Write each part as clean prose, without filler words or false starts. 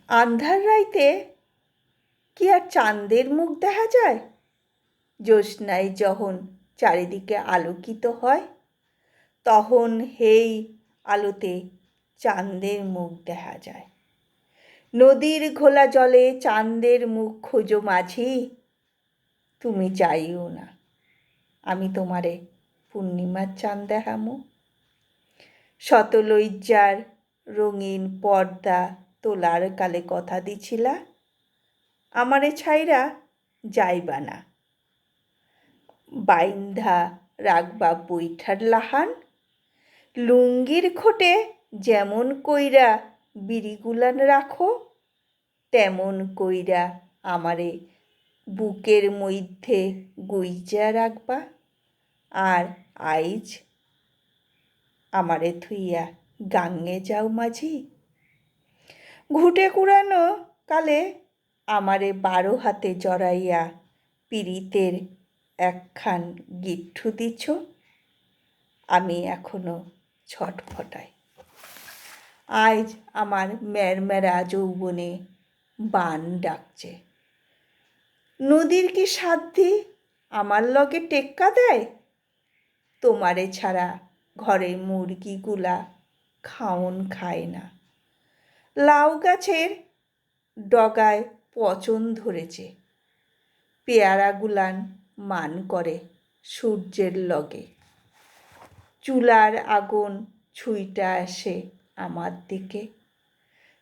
আন্ধার রাইতে কি আর চাঁদের মুখ দেখা যায়? জ্যোৎস্নায় যখন চারিদিকে আলোকিত হয় তখন সেই আলোতে চাঁদের মুখ দেখা যায়। নদীর ঘোলা জলে চাঁদের মুখ খোঁজো মাঝি, তুমি চাইও না আমি তোমারে পূর্ণিমার চাঁদ দেখামু। শতলজ্জার রঙিন পর্দা তোলার কালে কথা দিছিলা, আমারে ছাইরা যাইবা না। বাইন্ধা রাখবা বৈঠার লাহান, লুঙ্গির খোটে যেমন কইরা বিড়িগুলান রাখো, তেমন কইরা আমারে বুকের মধ্যে গুইজা রাখবা। আর আইজ আমারে থুইয়া গাঙে যাও মাঝি। ঘুটে কুড়ানো কালে আমারে 12 হাতে জড়াইয়া পীড়িতের একখান গিট্টু দিছ, আমি এখনো ছটফটাই। আজ আমার ম্যারম্যারা যৌবনে বান ডাকছে। নদীর কি সাধ্যি আমার লগে টেক্কা দেয়? তোমারে ছাড়া ঘরের মুরগিগুলা খাওন খায় না। লাউ গাছের ডগায় পচন ধরেছে, পেয়ারাগুলান মান করে সূর্যের লগে। চুলার আগুন ছুঁইটা আসে আমার দিকে,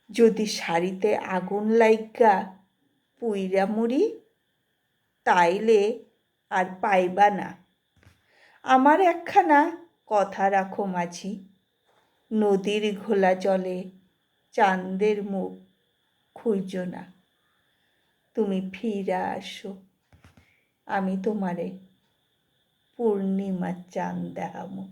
যদি শাড়িতে আগুন লাইগা পুইরা মরি তাইলে আর পাইবা না। আমার একখানা কথা রাখো মাঝি, নদীর ঘোলা জলে চাঁদের মুখ খুঁজো না, তুমি ফিরা আসো, আমি তোমারে পূর্ণিমার চাঁদ দেখামু।